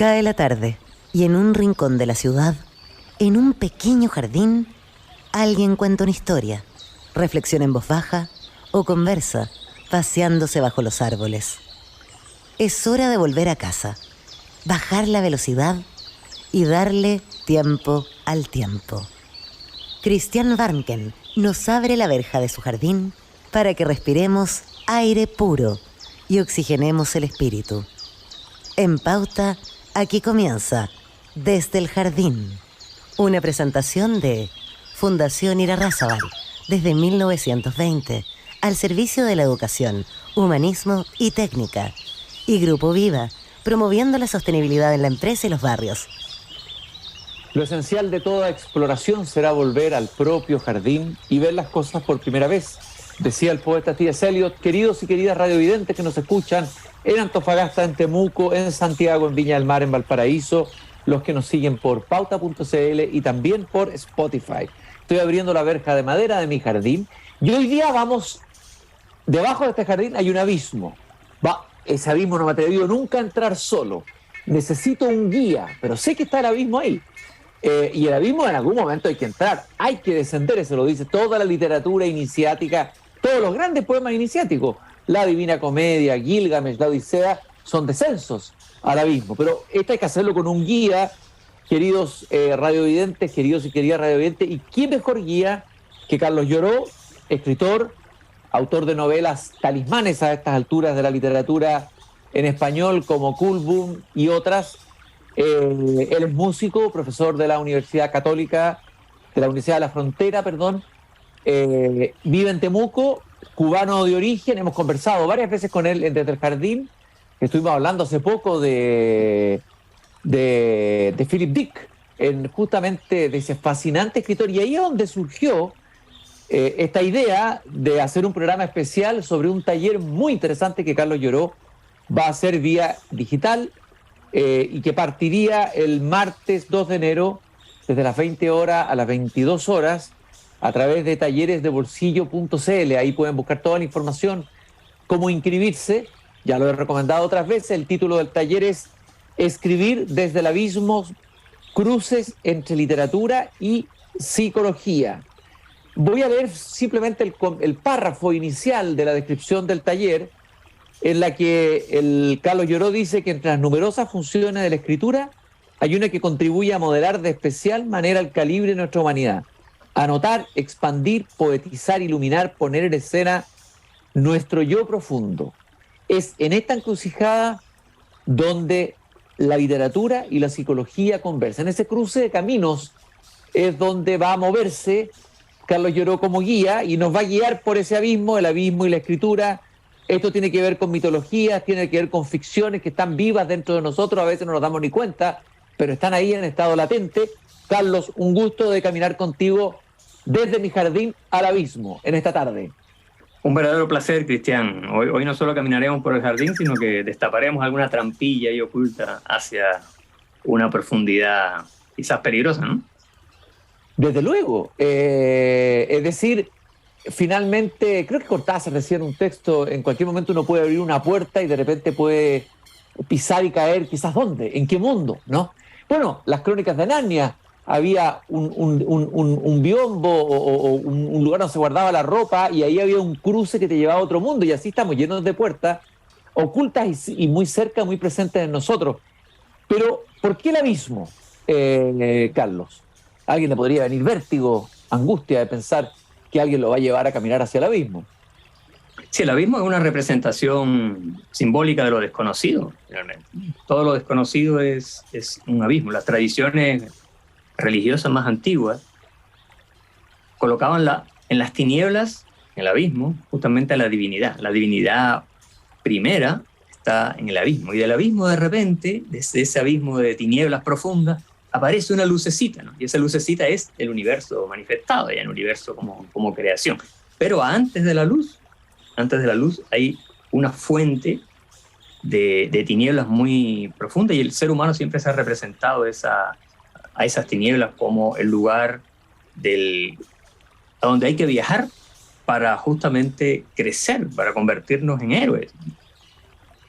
Cae la tarde y en un rincón de la ciudad, en un pequeño jardín, alguien cuenta una historia, reflexiona en voz baja o conversa, paseándose bajo los árboles. Es hora de volver a casa, bajar la velocidad y darle tiempo al tiempo. Christian Warnken nos abre la verja de su jardín para que respiremos aire puro y oxigenemos el espíritu. En Pauta, aquí comienza Desde el Jardín, una presentación de Fundación Irarrázaval, desde 1920, al servicio de la educación, humanismo y técnica, y Grupo Viva, promoviendo la sostenibilidad en la empresa y los barrios. Lo esencial de toda exploración será volver al propio jardín y ver las cosas por primera vez, decía el poeta T.S. Eliot. Queridos y queridas radiovidentes que nos escuchan en Antofagasta, en Temuco, en Santiago, en Viña del Mar, en Valparaíso, los que nos siguen por pauta.cl y también por Spotify. Estoy abriendo la verja de madera de mi jardín y hoy día vamos, debajo de este jardín hay un abismo. Ese abismo no me ha atrevido nunca a entrar solo. Necesito un guía, pero sé que está el abismo ahí. Y el abismo en algún momento hay que entrar, hay que descender, eso lo dice toda la literatura iniciática, todos los grandes poemas iniciáticos, la Divina Comedia, Gilgamesh, la Odisea, son descensos al abismo, pero esto hay que hacerlo con un guía, queridos radiovidentes, queridos y queridas radiovidentes, y quién mejor guía que Carlos Lloró, escritor, autor de novelas talismanes a estas alturas de la literatura en español como Kulbum y otras. Él es músico, profesor de la Universidad Católica, de la Universidad de la Frontera, vive en Temuco, cubano de origen. Hemos conversado varias veces con él desde el jardín. Estuvimos hablando hace poco de Philip Dick, justamente de ese fascinante escritor, y ahí es donde surgió esta idea de hacer un programa especial sobre un taller muy interesante que Carlos Lloró va a hacer vía digital, y que partiría el martes 2 de enero desde las 20 horas a las 22 horas a través de talleresdebolsillo.cl. Ahí pueden buscar toda la información, cómo inscribirse. Ya lo he recomendado otras veces. El título del taller es Escribir desde el abismo, cruces entre literatura y psicología. Voy a leer simplemente el párrafo inicial de la descripción del taller, en la que el Carlos Lloró dice que entre las numerosas funciones de la escritura hay una que contribuye a modelar de especial manera el calibre de nuestra humanidad. Anotar, expandir, poetizar, iluminar, poner en escena nuestro yo profundo. Es en esta encrucijada donde la literatura y la psicología conversan. En ese cruce de caminos es donde va a moverse Carlos Lloró como guía y nos va a guiar por ese abismo, el abismo y la escritura. Esto tiene que ver con mitologías, tiene que ver con ficciones que están vivas dentro de nosotros, a veces no nos damos ni cuenta, pero están ahí en estado latente. Carlos, un gusto de caminar contigo desde mi jardín al abismo en esta tarde. Un verdadero placer, Cristian. Hoy no solo caminaremos por el jardín, sino que destaparemos alguna trampilla ahí oculta hacia una profundidad quizás peligrosa, ¿no? Desde luego. Es decir, finalmente, creo que Cortázar decía en un texto, en cualquier momento uno puede abrir una puerta y de repente puede pisar y caer, quizás ¿dónde? ¿En qué mundo? ¿No? Bueno, las crónicas de Narnia, había un biombo o un lugar donde se guardaba la ropa y ahí había un cruce que te llevaba a otro mundo, y así estamos llenos de puertas ocultas y muy cerca, muy presentes en nosotros. Pero, ¿por qué el abismo, Carlos? A alguien le podría venir vértigo, angustia de pensar que alguien lo va a llevar a caminar hacia el abismo. Sí, el abismo es una representación simbólica de lo desconocido, realmente. Todo lo desconocido es un abismo. Las tradiciones religiosas más antiguas colocaban en las tinieblas, en el abismo, justamente a la divinidad. La divinidad primera está en el abismo, y del abismo de repente, desde ese abismo de tinieblas profundas, aparece una lucecita, ¿no? Y esa lucecita es el universo manifestado, ya el universo como creación. Pero antes de la luz hay una fuente de tinieblas muy profunda, y el ser humano siempre se ha representado a esas tinieblas como el lugar a donde hay que viajar para justamente crecer, para convertirnos en héroes.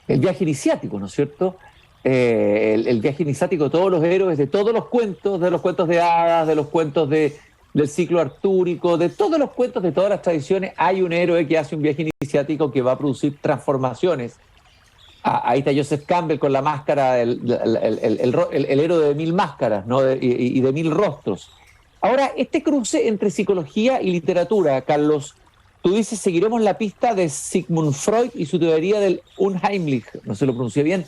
El viaje iniciático, ¿no es cierto? el viaje iniciático de todos los héroes, de todos los cuentos de hadas, de los cuentos del ciclo artúrico, de todos los cuentos, de todas las tradiciones, hay un héroe que hace un viaje iniciático que va a producir transformaciones. Ahí está Joseph Campbell con la máscara, el héroe de 1000 máscaras, ¿no? y de 1000 rostros. Ahora, este cruce entre psicología y literatura, Carlos, tú dices, seguiremos la pista de Sigmund Freud y su teoría del Unheimlich, no se lo pronuncié bien.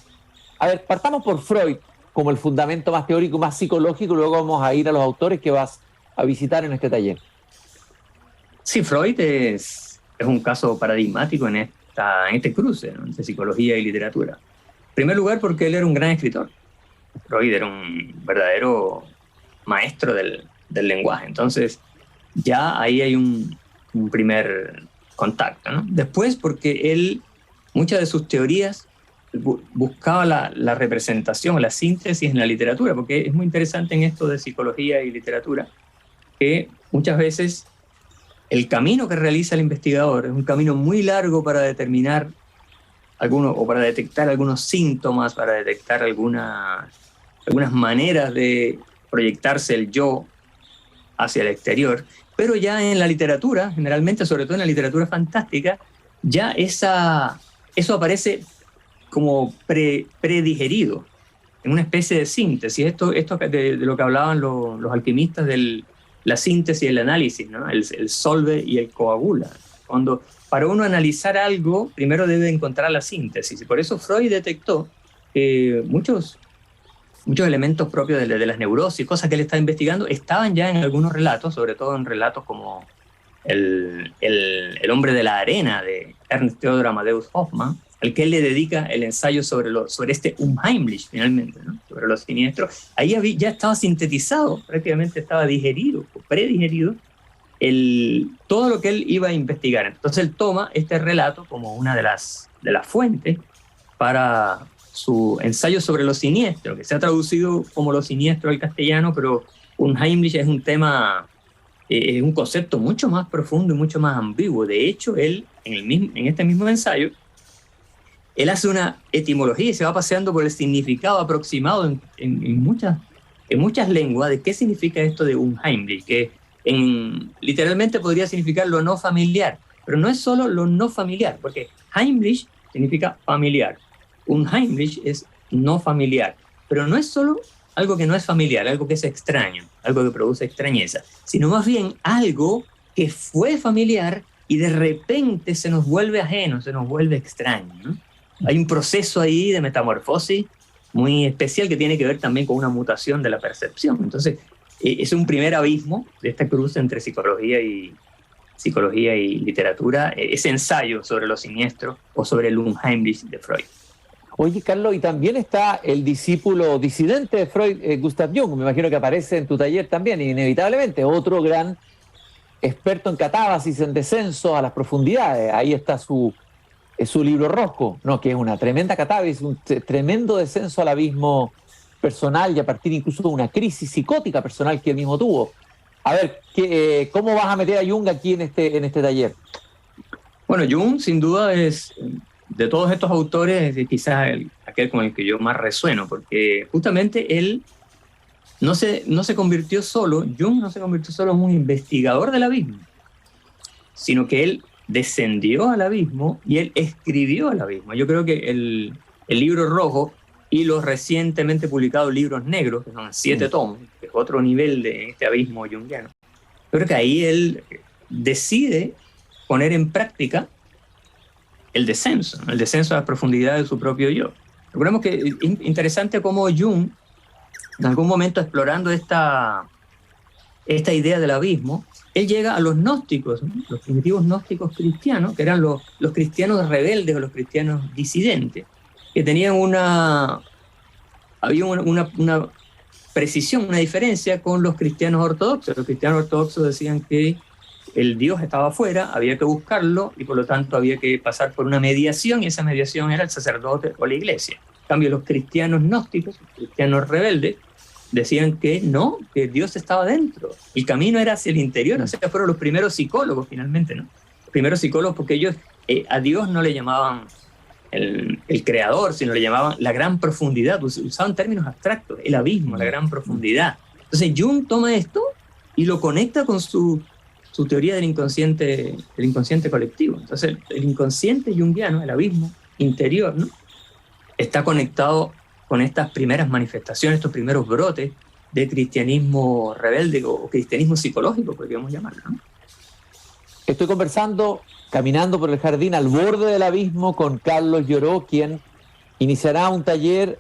A ver, partamos por Freud como el fundamento más teórico, más psicológico, y luego vamos a ir a los autores que vas a visitar en este taller. Sí, Freud es un caso paradigmático en este cruce, ¿no?, entre psicología y literatura. En primer lugar, porque él era un gran escritor. Freud era un verdadero maestro del lenguaje. Entonces, ya ahí hay un primer contacto, ¿no? Después, porque él, muchas de sus teorías buscaba la representación, la síntesis en la literatura, porque es muy interesante en esto de psicología y literatura, que muchas veces el camino que realiza el investigador es un camino muy largo para determinar o para detectar algunos síntomas, para detectar algunas maneras de proyectarse el yo hacia el exterior, pero ya en la literatura, generalmente, sobre todo en la literatura fantástica, ya eso aparece como predigerido, en una especie de síntesis. Esto de lo que hablaban los alquimistas de la síntesis y el análisis, ¿no? El solve y el coagula. Cuando para uno analizar algo, primero debe encontrar la síntesis. Y por eso Freud detectó muchos elementos propios de las neurosis, cosas que él estaba investigando, estaban ya en algunos relatos, sobre todo en relatos como el hombre de la arena de Ernst Theodor Amadeus Hoffmann, al que él le dedica el ensayo sobre este Unheimlich, finalmente, ¿no?, sobre los siniestros. Ahí ya estaba sintetizado, prácticamente estaba digerido, o predigerido, todo lo que él iba a investigar. Entonces él toma este relato como una de las fuentes para su ensayo sobre lo siniestro, que se ha traducido como lo siniestro al castellano, pero Unheimlich es un tema, es un concepto mucho más profundo y mucho más ambiguo. De hecho, él, en este mismo ensayo, él hace una etimología y se va paseando por el significado aproximado en muchas lenguas de qué significa esto de Unheimlich, que literalmente podría significar lo no familiar, pero no es solo lo no familiar, porque Heimlich significa familiar, Unheimlich es no familiar, pero no es solo algo que no es familiar, algo que es extraño, algo que produce extrañeza, sino más bien algo que fue familiar y de repente se nos vuelve ajeno, se nos vuelve extraño, ¿no? Hay un proceso ahí de metamorfosis muy especial que tiene que ver también con una mutación de la percepción. Entonces, es un primer abismo de esta cruz entre psicología y literatura, ese ensayo sobre lo siniestro o sobre el Unheimlich de Freud. Oye, Carlos, y también está el discípulo disidente de Freud, Gustav Jung, me imagino que aparece en tu taller también, inevitablemente, otro gran experto en catábasis, en descenso a las profundidades. Ahí está su libro rojo, ¿no?, que es una tremenda catábasis, un tremendo descenso al abismo personal y a partir incluso de una crisis psicótica personal que él mismo tuvo. A ver, ¿cómo vas a meter a Jung aquí en este taller? Bueno, Jung sin duda es, de todos estos autores, quizás aquel con el que yo más resueno, porque justamente él no se convirtió solo, Jung no se convirtió solo en un investigador del abismo, sino que él descendió al abismo y él escribió al abismo. Yo creo que el libro rojo y los recientemente publicados libros negros, que son 7 tomos, que es otro nivel de este abismo jungiano, yo creo que ahí él decide poner en práctica el descenso a la profundidad de su propio yo. Recordemos que es interesante cómo Jung, en algún momento explorando esta idea del abismo, él llega a los gnósticos, ¿no?, los primitivos gnósticos cristianos, que eran los cristianos rebeldes o los cristianos disidentes, que tenían había una precisión, una diferencia con los cristianos ortodoxos. Los cristianos ortodoxos decían que el Dios estaba afuera, había que buscarlo y por lo tanto había que pasar por una mediación, y esa mediación era el sacerdote o la iglesia. En cambio, los cristianos gnósticos, los cristianos rebeldes, decían que no, que Dios estaba dentro. El camino era hacia el interior. O sea, fueron los primeros psicólogos finalmente, ¿no? Los primeros psicólogos, porque ellos a Dios no le llamaban el creador, sino le llamaban la gran profundidad, usaban términos abstractos, el abismo, la gran profundidad. Entonces Jung toma esto y lo conecta con su teoría del inconsciente colectivo. Entonces el inconsciente junguiano, el abismo interior, ¿no?, está conectado con estas primeras manifestaciones, estos primeros brotes de cristianismo rebelde o cristianismo psicológico, podríamos llamarlo, ¿no? Estoy conversando, caminando por el jardín al borde del abismo con Carlos Lloró, quien iniciará un taller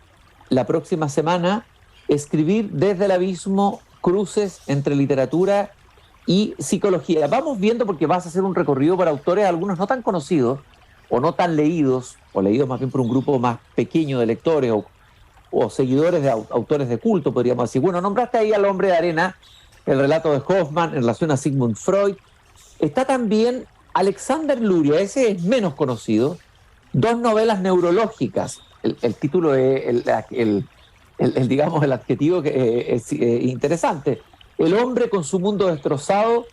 la próxima semana, Escribir desde el abismo, cruces entre literatura y psicología. Vamos viendo, porque vas a hacer un recorrido por autores, algunos no tan conocidos o no tan leídos, o leídos más bien por un grupo más pequeño de lectores o seguidores de autores de culto, podríamos decir. Bueno, nombraste ahí al Hombre de Arena, el relato de Hoffmann en relación a Sigmund Freud. Está también Alexander Luria, ese es menos conocido, 2 novelas neurológicas. El título es digamos, el adjetivo que es interesante. El hombre con su mundo destrozado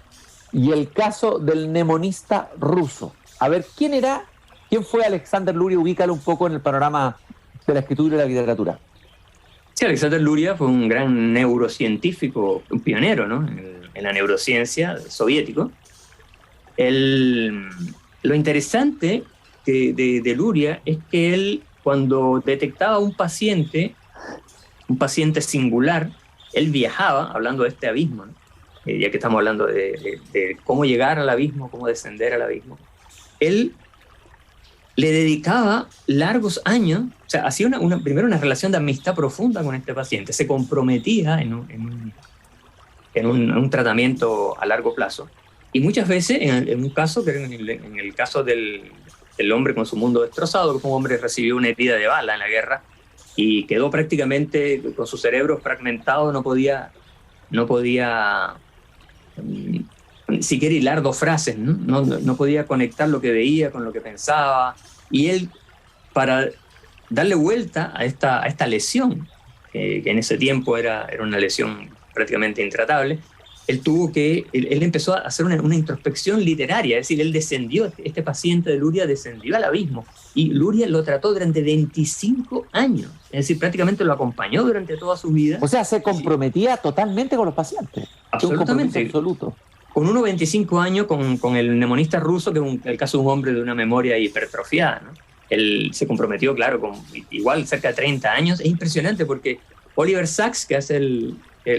y el caso del mnemonista ruso. A ver, ¿quién fue Alexander Luria? Ubícalo un poco en el panorama de la escritura y la literatura. Sí, Alexander Luria fue un gran neurocientífico, un pionero, ¿no?, en la neurociencia soviético. Lo interesante de Luria es que él, cuando detectaba un paciente singular, él viajaba, hablando de este abismo, ¿no?, ya que estamos hablando de cómo llegar al abismo, cómo descender al abismo. Él le dedicaba largos años, o sea, hacía primero una relación de amistad profunda con este paciente, se comprometía en un tratamiento a largo plazo. Y muchas veces, en un caso, que en el caso del hombre con su mundo destrozado, que fue un hombre que recibió una herida de bala en la guerra y quedó prácticamente con su cerebro fragmentado, no podía siquiera hilar 2 frases, ¿no? No podía conectar lo que veía con lo que pensaba. Y él, para darle vuelta a esta lesión, que en ese tiempo era una lesión prácticamente intratable, él empezó a hacer una introspección literaria, es decir, él descendió, este paciente de Luria descendió al abismo, y Luria lo trató durante 25 años, es decir, prácticamente lo acompañó durante toda su vida. O sea, se comprometía totalmente con los pacientes. Absolutamente. Absoluto. Con unos 25 años, con el mnemonista ruso, que es el caso de un hombre de una memoria hipertrofiada, ¿no? Él se comprometió, claro, con igual cerca de 30 años. Es impresionante porque Oliver Sacks, que es el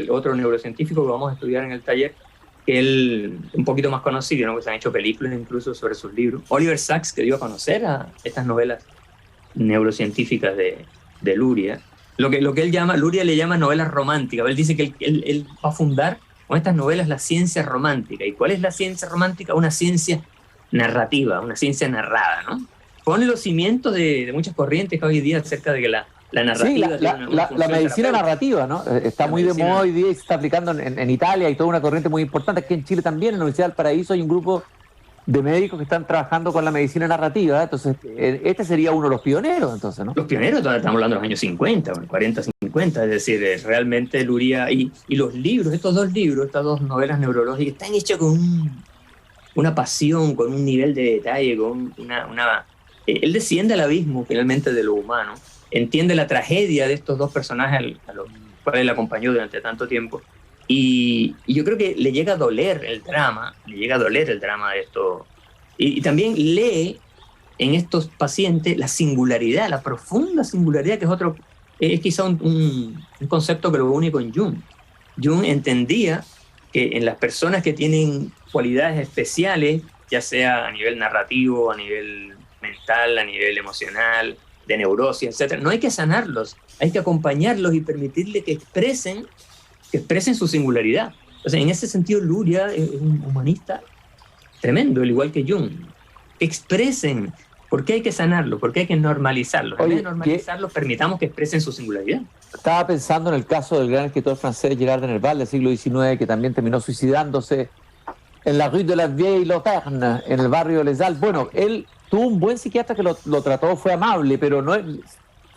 otro neurocientífico que vamos a estudiar en el taller, que él un poquito más conocido, ¿no?, que se han hecho películas incluso sobre sus libros. Oliver Sacks, que dio a conocer a estas novelas neurocientíficas de Luria, lo que él llama, Luria le llama novelas románticas. Él dice que él va a fundar con estas novelas la ciencia romántica. ¿Y cuál es la ciencia romántica? Una ciencia narrativa, una ciencia narrada, ¿no? Pone los cimientos de muchas corrientes que hoy día acerca de que la narrativa... Sí, la medicina narrativa, ¿no? Está muy de moda hoy día y se está aplicando en Italia, y toda una corriente muy importante. Aquí en Chile también, en la Universidad del Paraíso, hay un grupo de médicos que están trabajando con la medicina narrativa. Entonces, este sería uno de los pioneros, entonces, ¿no? Los pioneros, estamos hablando de los años 50, 40, 50, es decir, realmente Luria y los libros, estos 2 libros, estas 2 novelas neurológicas, están hechos con una pasión, con un nivel de detalle, con él desciende al abismo finalmente de lo humano, entiende la tragedia de estos 2 personajes a los cuales él acompañó durante tanto tiempo, y yo creo que le llega a doler el drama de esto, y también lee en estos pacientes la singularidad, la profunda singularidad, que es quizá un concepto que lo une con Jung. Jung entendía que en las personas que tienen cualidades especiales, ya sea a nivel narrativo, a nivel mental, a nivel emocional, de neurosis, etc., no hay que sanarlos, hay que acompañarlos y permitirles que expresen su singularidad. O sea, en ese sentido, Luria es un humanista tremendo, al igual que Jung. Expresen. ¿Por qué hay que sanarlos? ¿Por qué hay que normalizarlos? En vez de normalizarlos, permitamos que expresen su singularidad. Estaba pensando en el caso del gran escritor francés Gerard de Nerval del siglo XIX, que también terminó suicidándose en la Rue de la Vieille Loterne, en el barrio de Les Halles. Bueno, él tuvo un buen psiquiatra que lo trató, fue amable, pero no.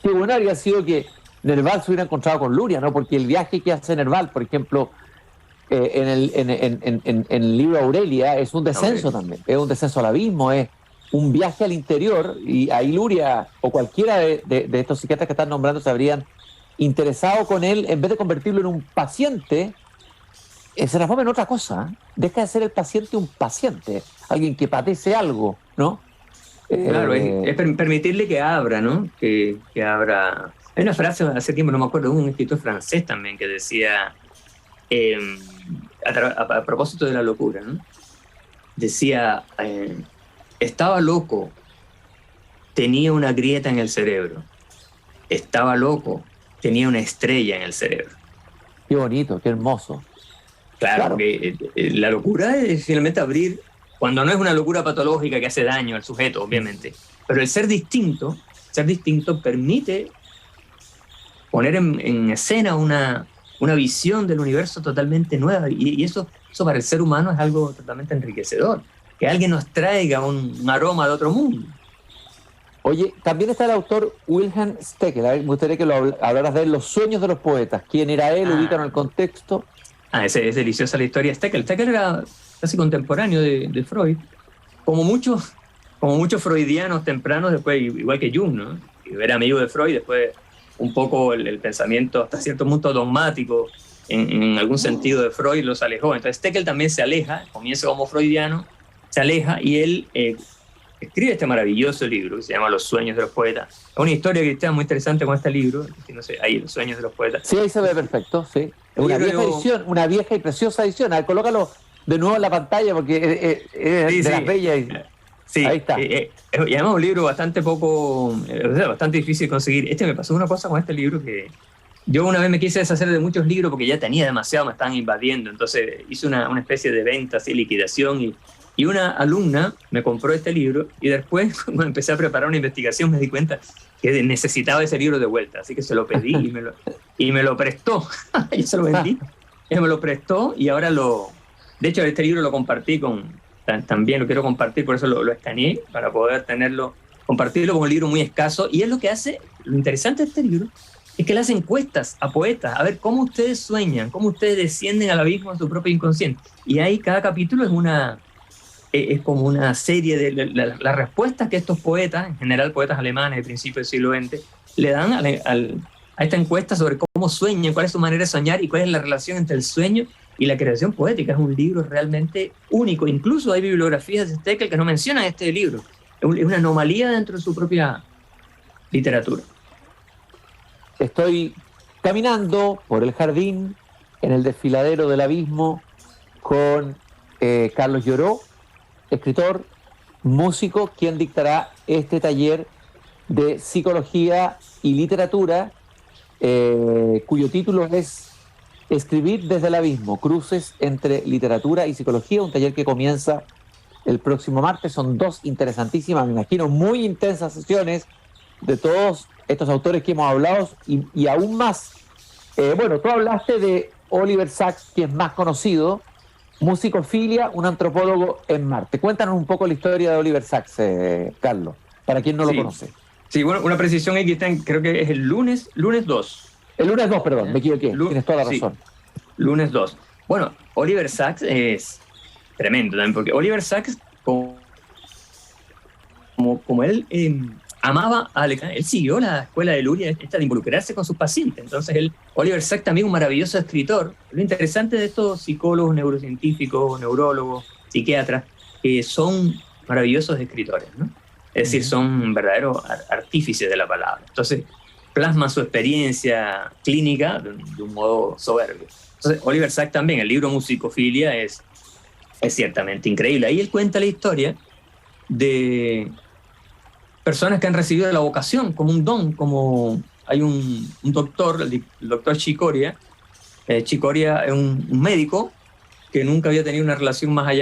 Qué bueno habría sido que Nerval se hubiera encontrado con Luria, ¿no? Porque el viaje que hace Nerval, por ejemplo, en el libro Aurelia, es un descenso también, es un descenso al abismo, es un viaje al interior, y ahí Luria o cualquiera de estos psiquiatras que están nombrando se habrían interesado con él, en vez de convertirlo en un paciente, se transforma en otra cosa. Deja de ser el paciente un paciente, alguien que padece algo, ¿no? Claro, es permitirle que abra, ¿no? Que abra. Hay una frase hace tiempo, no me acuerdo, de un escritor francés también que decía, a propósito de la locura, ¿no? Decía, estaba loco, tenía una grieta en el cerebro. Estaba loco, tenía una estrella en el cerebro. Qué bonito, qué hermoso. Claro. Que la locura es finalmente abrir, cuando no es una locura patológica que hace daño al sujeto, obviamente, pero el ser distinto permite poner en escena una visión del universo totalmente nueva, y eso para el ser humano es algo totalmente enriquecedor, que alguien nos traiga un aroma de otro mundo. Oye, también está el autor Wilhelm Steckel. Me gustaría que hablaras de él, Los sueños de los poetas. ¿Quién era él? Ubícanos en el contexto. Es deliciosa la historia de Steckel. Steckel era casi contemporáneo de Freud, como muchos freudianos tempranos, después, igual que Jung, ¿no? Era amigo de Freud, después un poco el pensamiento hasta cierto punto dogmático en algún sentido de Freud los alejó. Entonces Steckel también se aleja, comienza como freudiano, se aleja, y él escribe este maravilloso libro que se llama Los sueños de los poetas. Es una historia cristiana muy interesante con este libro, no sé, ahí, Los sueños de los poetas. Sí, ahí se ve perfecto, sí. Es una vieja edición, una vieja y preciosa edición. A ver, colócalo de nuevo en la pantalla porque es de las bellas. Sí, ahí está. Y además un libro bastante difícil de conseguir. Me pasó una cosa con este libro que yo una vez me quise deshacer de muchos libros porque ya tenía demasiado, me estaban invadiendo. Entonces hice una especie de venta, así, liquidación, y una alumna me compró este libro, y después cuando empecé a preparar una investigación me di cuenta que necesitaba ese libro de vuelta, así que se lo pedí y me lo prestó. Yo se lo vendí, ella me lo prestó, y ahora de hecho este libro lo compartí también lo quiero compartir, por eso lo escaneé, para poder compartirlo con un libro muy escaso. Y es lo que hace, lo interesante de este libro, es que le hace encuestas a poetas, a ver cómo ustedes sueñan, cómo ustedes descienden al abismo de su propio inconsciente. Y ahí cada capítulo es como una serie de las respuestas que estos poetas, en general poetas alemanes de principios del siglo XX, le dan a esta encuesta sobre cómo sueñan, cuál es su manera de soñar y cuál es la relación entre el sueño y la creación poética. Es un libro realmente único. Incluso hay bibliografías de Steckel que no mencionan este libro. Es una anomalía dentro de su propia literatura. Estoy caminando por el jardín, en el desfiladero del abismo, con Carlos Lloró, escritor, músico, quien dictará este taller de psicología y literatura, cuyo título es Escribir desde el abismo, cruces entre literatura y psicología, un taller que comienza el próximo martes. Son dos interesantísimas, me imagino, muy intensas sesiones de todos estos autores que hemos hablado, y aún más. Bueno, tú hablaste de Oliver Sacks, que es más conocido, Musicofilia, un antropólogo en Marte. Cuéntanos un poco la historia de Oliver Sacks, Carlos, para quien no lo conoce. Sí, bueno, una precisión ahí que creo que es el lunes 2. El lunes 2, perdón, me equivoqué, tienes toda la razón. Sí, lunes 2. Bueno, Oliver Sacks es tremendo también, porque Oliver Sacks, como él amaba a Lacan, él siguió la escuela de Luria, esta de involucrarse con sus pacientes. Entonces Oliver Sacks también un maravilloso escritor. Lo interesante de estos psicólogos, neurocientíficos, neurólogos, psiquiatras, que son maravillosos escritores, ¿no? Es decir, son verdaderos artífices de la palabra. Entonces plasma su experiencia clínica de un modo soberbio. Entonces Oliver Sacks también, el libro Musicofilia es ciertamente increíble. Ahí él cuenta la historia de personas que han recibido la vocación como un don, como hay un doctor, el doctor Chicoria. Chicoria es un médico que nunca había tenido una relación más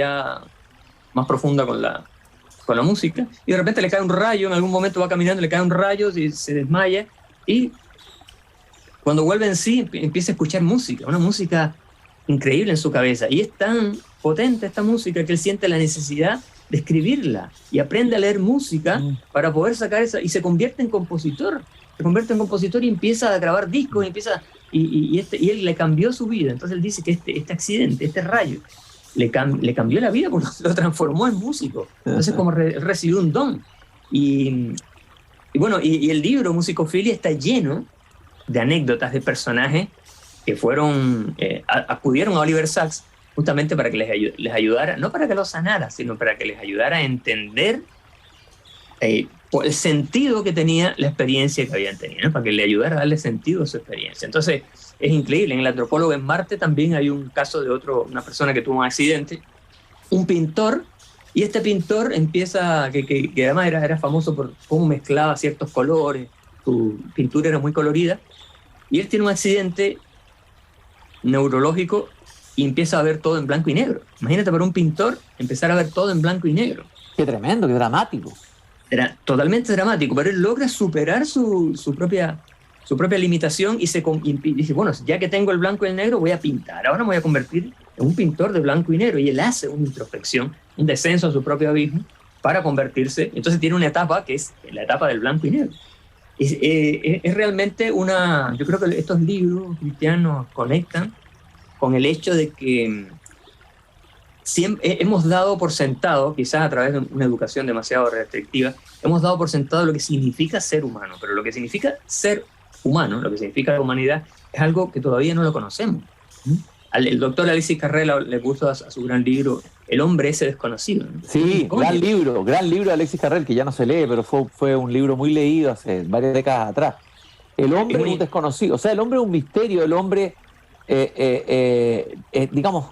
profunda con la música, y de repente le cae un rayo, en algún momento va caminando, le cae un rayo y se desmaya, y cuando vuelve en sí empieza a escuchar música, una música increíble en su cabeza, y es tan potente esta música que él siente la necesidad de escribirla, y aprende a leer música para poder sacar esa, y se convierte en compositor, y empieza a grabar discos, y él le cambió su vida. Entonces él dice que este accidente, este rayo, le cambió la vida porque lo transformó en músico. Entonces, como recibió un don. Y bueno, y el libro Musicofilia está lleno de anécdotas de personajes que fueron, acudieron a Oliver Sacks justamente para que les ayudara, no para que los sanara, sino para que les ayudara a entender el sentido que tenía la experiencia que habían tenido, ¿no? Para que le ayudara a darle sentido a su experiencia. Entonces, es increíble. En el antropólogo en Marte también hay un caso de una persona que tuvo un accidente, un pintor, y este pintor empieza, que además era famoso por cómo mezclaba ciertos colores, su pintura era muy colorida, y él tiene un accidente neurológico y empieza a ver todo en blanco y negro. Imagínate para un pintor empezar a ver todo en blanco y negro. Qué tremendo, qué dramático. Era totalmente dramático, pero él logra superar su propia limitación y dice, bueno, ya que tengo el blanco y el negro, voy a pintar. Ahora me voy a convertir en un pintor de blanco y negro. Y él hace una introspección, un descenso a su propio abismo para convertirse. Entonces tiene una etapa que es la etapa del blanco y negro. Es realmente yo creo que estos libros cristianos conectan con el hecho de que hemos dado por sentado, quizás a través de una educación demasiado restrictiva, hemos dado por sentado lo que significa ser humano, pero lo que significa ser humano, lo que significa la humanidad, es algo que todavía no lo conocemos. El doctor Alexis Carrel le puso a su gran libro El hombre ese desconocido, ¿no? Sí, gran libro de Alexis Carrel, que ya no se lee, pero fue un libro muy leído hace varias décadas atrás. El hombre es un desconocido, o sea, el hombre es un misterio, el hombre, digamos,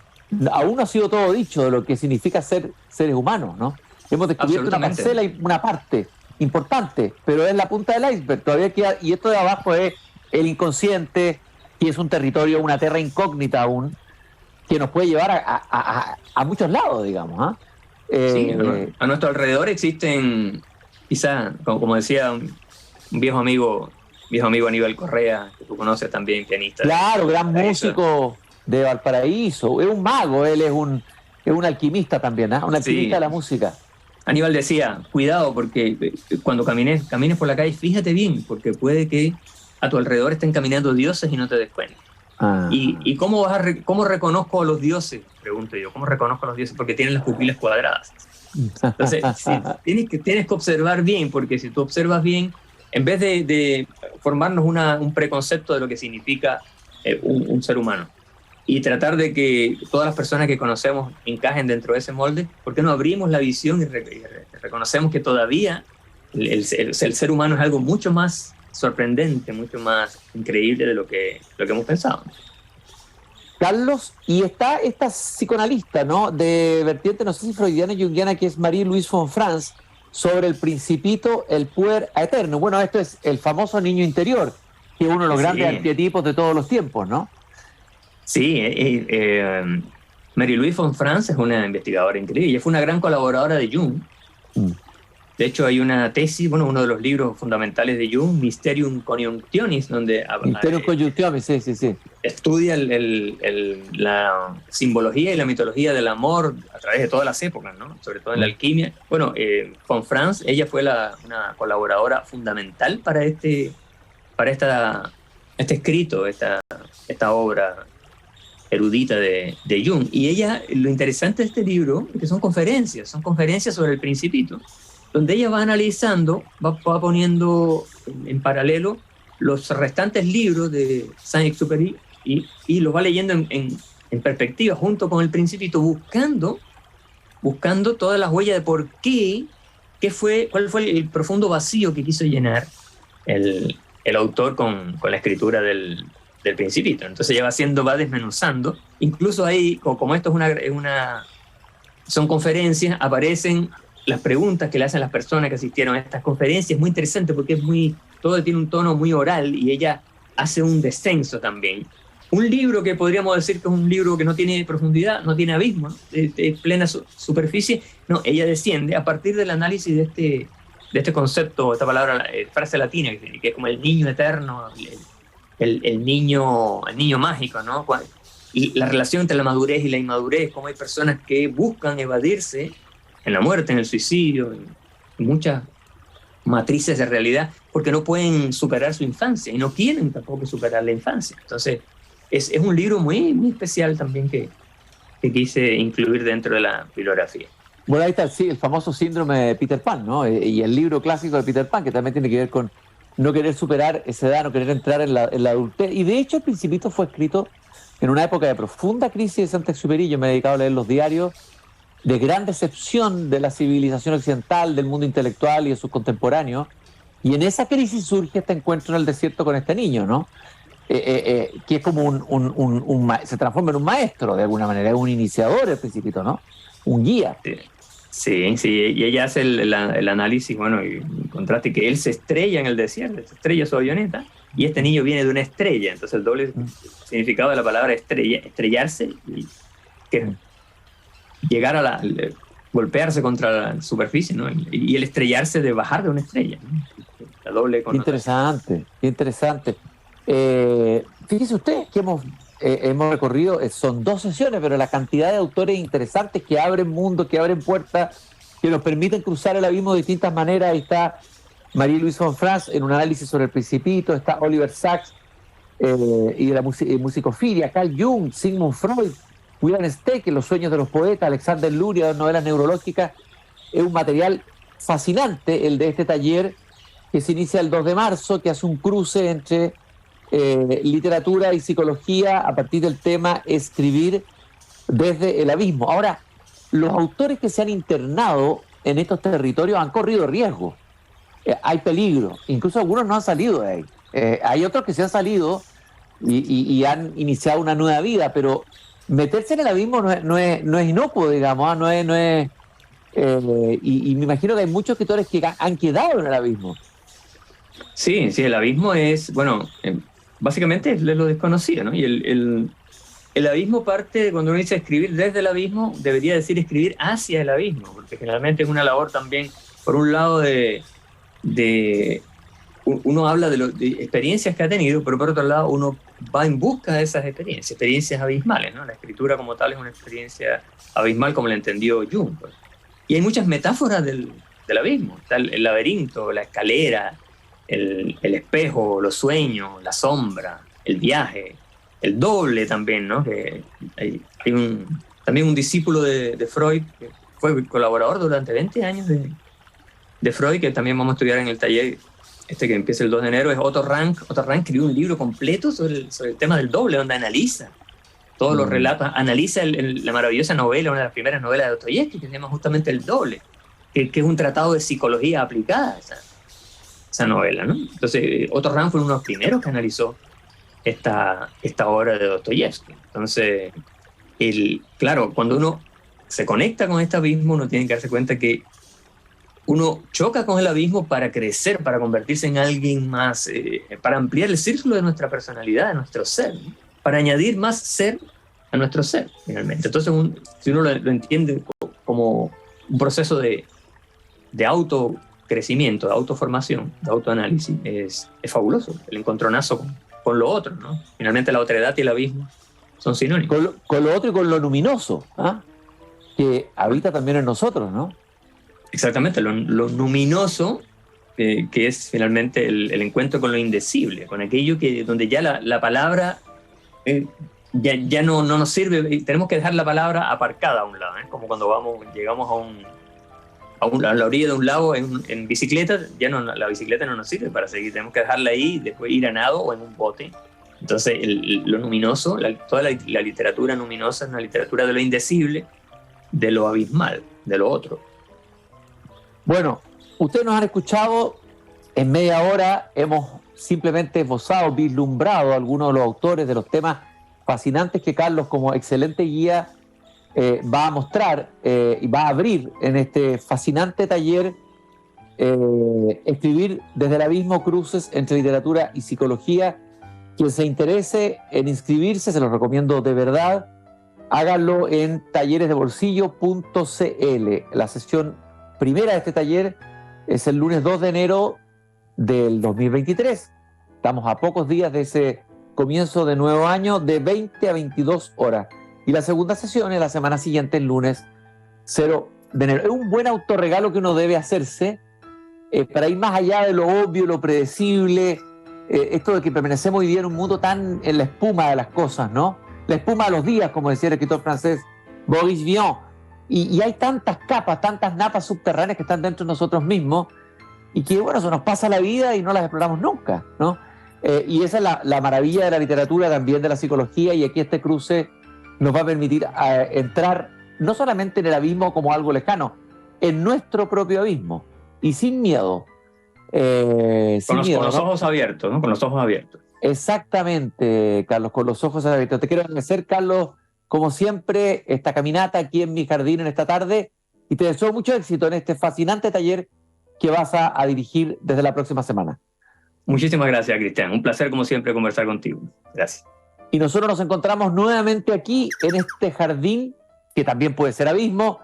aún no ha sido todo dicho de lo que significa ser seres humanos, ¿no? Hemos descubierto una parcela y una parte importante, pero es la punta del iceberg, todavía queda, y esto de abajo es el inconsciente, y es un territorio, una tierra incógnita aún, que nos puede llevar a muchos lados, digamos. Sí, a nuestro alrededor existen, quizá, como decía un viejo amigo Aníbal Correa, que tú conoces también, pianista. Claro, gran músico de Valparaíso, es un mago, él es un alquimista también, un alquimista de la música. Aníbal decía, cuidado, porque cuando camines por la calle, fíjate bien, porque puede que a tu alrededor estén caminando dioses y no te des cuenta. ¿Y cómo reconozco a los dioses? Pregunto yo, ¿cómo reconozco a los dioses? Porque tienen las pupilas cuadradas. Entonces, tienes que observar bien, porque si tú observas bien, en vez de formarnos un preconcepto de lo que significa un ser humano, y tratar de que todas las personas que conocemos encajen dentro de ese molde, ¿por qué no abrimos la visión y reconocemos que todavía el ser humano es algo mucho más sorprendente, mucho más increíble de lo que hemos pensado? Carlos, y está esta psicoanalista, ¿no?, de vertiente, no sé si freudiana y junguiana, que es Marie-Louise von Franz, sobre el Principito, el puer eterno. Bueno, esto es el famoso niño interior, que es uno de los grandes arquetipos de todos los tiempos, ¿no? Sí, Marie-Louise von Franz es una investigadora increíble. Ella fue una gran colaboradora de Jung. De hecho, hay una tesis, uno de los libros fundamentales de Jung, Mysterium Conjunctionis, donde Mysterium Conjunctionis, sí. Estudia la simbología y la mitología del amor a través de todas las épocas, ¿no? Sobre todo en la alquimia. Bueno, von Franz, ella fue una colaboradora fundamental para este escrito, esta obra erudita de Jung. Y ella, lo interesante de este libro es que son conferencias sobre el Principito, donde ella va analizando, va poniendo en paralelo los restantes libros de Saint-Exupéry y los va leyendo en perspectiva junto con el Principito, buscando todas las huellas de por qué, cuál fue el profundo vacío que quiso llenar el autor con la escritura del Principito. Entonces ella va desmenuzando, incluso ahí, como esto son conferencias, aparecen las preguntas que le hacen las personas que asistieron a estas conferencias. Es muy interesante porque todo tiene un tono muy oral y ella hace un descenso también. Un libro que podríamos decir que es un libro que no tiene profundidad, no tiene abismo, ¿no? Es plena superficie. No, ella desciende a partir del análisis de este concepto, esta palabra, frase latina, que es como el niño eterno, el niño mágico, ¿no? Y la relación entre la madurez y la inmadurez, cómo hay personas que buscan evadirse en la muerte, en el suicidio, en muchas matrices de realidad, porque no pueden superar su infancia y no quieren tampoco superar la infancia. Entonces, es un libro muy, muy especial también que que quise incluir dentro de la bibliografía. Bueno, ahí está sí, el famoso síndrome de Peter Pan, ¿no? Y el libro clásico de Peter Pan, que también tiene que ver con no querer superar esa edad, no querer entrar en la adultez. Y de hecho, El Principito fue escrito en una época de profunda crisis de Saint-Exupéry. Yo me he dedicado a leer los diarios, de gran decepción de la civilización occidental, del mundo intelectual y de sus contemporáneos. Y en esa crisis surge este encuentro en el desierto con este niño, ¿no? Que es como se transforma en un maestro, de alguna manera, es un iniciador El Principito, ¿no? Un guía. Sí, y ella hace el análisis, bueno, y contraste que él se estrella en el desierto, se estrella su avioneta, y este niño viene de una estrella, entonces el doble significado de la palabra estrella, estrellarse, y que llegar a golpearse contra la superficie, ¿no? Y el estrellarse de bajar de una estrella, ¿no? La doble connotación. Qué interesante. Fíjese usted que hemos recorrido, son 2 sesiones, pero la cantidad de autores interesantes que abren mundos, que abren puertas, que nos permiten cruzar el abismo de distintas maneras. Ahí está Marie-Louise von Franz en un análisis sobre El Principito, está Oliver Sacks y de la musicofilia, Carl Jung, Sigmund Freud, William Steig en Los sueños de los poetas, Alexander Luria, 2 novelas neurológicas. Es un material fascinante el de este taller que se inicia el 2 de marzo, que hace un cruce entre literatura y psicología a partir del tema escribir desde el abismo. Ahora, los autores que se han internado en estos territorios han corrido riesgo. Hay peligro, incluso algunos no han salido de ahí. Hay otros que se han salido y han iniciado una nueva vida, pero meterse en el abismo no es inocuo, digamos, y me imagino que hay muchos escritores que han quedado en el abismo. Sí, el abismo es, bueno, básicamente es lo desconocido, ¿no? Y el abismo parte, cuando uno dice escribir desde el abismo, debería decir escribir hacia el abismo, porque generalmente es una labor también, por un lado, uno habla de experiencias que ha tenido, pero por otro lado uno va en busca de esas experiencias abismales, ¿no? La escritura como tal es una experiencia abismal como la entendió Jung, pues. Y hay muchas metáforas del abismo, está el laberinto, la escalera, el espejo, los sueños, la sombra, el viaje, el doble también, ¿no? Que hay también un discípulo de Freud, que fue colaborador durante 20 años de Freud, que también vamos a estudiar en el taller que empieza el 2 de enero, es Otto Rank. Otto Rank escribió un libro completo sobre el tema del doble, donde analiza todos los relatos, analiza la maravillosa novela, una de las primeras novelas de Dostoyevsky, que se llama justamente El doble, que es un tratado de psicología aplicada, esa novela, ¿no? Entonces, Otto Rank fue uno de los primeros que analizó esta obra de Dostoyevsky. Entonces, claro, cuando uno se conecta con este abismo, uno tiene que darse cuenta que uno choca con el abismo para crecer, para convertirse en alguien más, para ampliar el círculo de nuestra personalidad, de nuestro ser, ¿no? Para añadir más ser a nuestro ser, finalmente. Entonces, si uno lo entiende como un proceso de autocrecimiento, de autoformación, de autoanálisis, es fabuloso, el encontronazo con lo otro, ¿no? Finalmente la otredad y el abismo son sinónimos. Con lo otro y con lo luminoso, ¿ah? Que habita también en nosotros, ¿no? Exactamente, lo luminoso, que es finalmente el encuentro con lo indecible, con aquello donde ya la palabra ya no nos sirve, tenemos que dejar la palabra aparcada a un lado, ¿eh? Como cuando llegamos a la orilla de un lago en bicicleta, la bicicleta no nos sirve para seguir, tenemos que dejarla ahí, después ir a nado o en un bote. Entonces lo luminoso, toda la literatura luminosa es una literatura de lo indecible, de lo abismal, de lo otro. Bueno, ustedes nos han escuchado, en media hora hemos simplemente esbozado, vislumbrado a algunos de los autores de los temas fascinantes que Carlos, como excelente guía, va a mostrar y va a abrir en este fascinante taller, escribir desde el abismo, cruces entre literatura y psicología. Quien se interese en inscribirse, se los recomiendo de verdad, háganlo en talleresdebolsillo.cl. La sesión primera de este taller es el lunes 2 de enero del 2023. Estamos a pocos días de ese comienzo de nuevo año, de 20 a 22 horas. Y la segunda sesión es la semana siguiente, el lunes 0 de enero. Es un buen autorregalo que uno debe hacerse para ir más allá de lo obvio, lo predecible, esto de que permanecemos hoy día en un mundo tan en la espuma de las cosas, ¿no? La espuma de los días, como decía el escritor francés Boris Vian. Y hay tantas capas, tantas napas subterráneas que están dentro de nosotros mismos y que, bueno, eso nos pasa la vida y no las exploramos nunca, ¿no? Y esa es la maravilla de la literatura, también de la psicología, y aquí este cruce nos va a permitir entrar no solamente en el abismo como algo lejano, en nuestro propio abismo, y sin miedo. Con los ¿no? ojos abiertos, ¿no? Con los ojos abiertos. Exactamente, Carlos, con los ojos abiertos. Te quiero agradecer, Carlos, como siempre, esta caminata aquí en mi jardín en esta tarde, y te deseo mucho éxito en este fascinante taller que vas a dirigir desde la próxima semana. Muchísimas gracias, Cristian. Un placer, como siempre, conversar contigo. Gracias. Y nosotros nos encontramos nuevamente aquí en este jardín, que también puede ser abismo,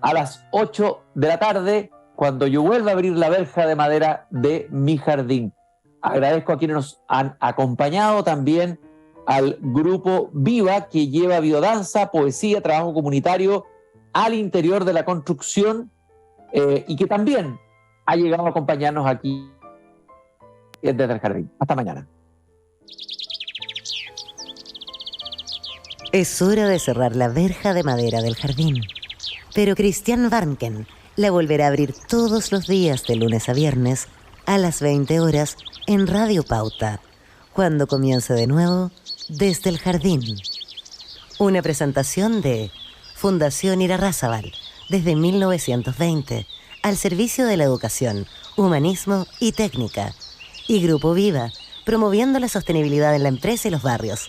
a las 8 de la tarde, cuando yo vuelva a abrir la verja de madera de mi jardín. Agradezco a quienes nos han acompañado, también al grupo Viva, que lleva biodanza, poesía, trabajo comunitario al interior de la construcción, y que también ha llegado a acompañarnos aquí desde el jardín. Hasta mañana. Es hora de cerrar la verja de madera del jardín. Pero Christian Warnken la volverá a abrir todos los días de lunes a viernes a las 20 horas en Radio Pauta, cuando comience de nuevo Desde el Jardín. Una presentación de Fundación Irarrázaval, desde 1920, al servicio de la educación, humanismo y técnica. Y Grupo Viva, promoviendo la sostenibilidad en la empresa y los barrios.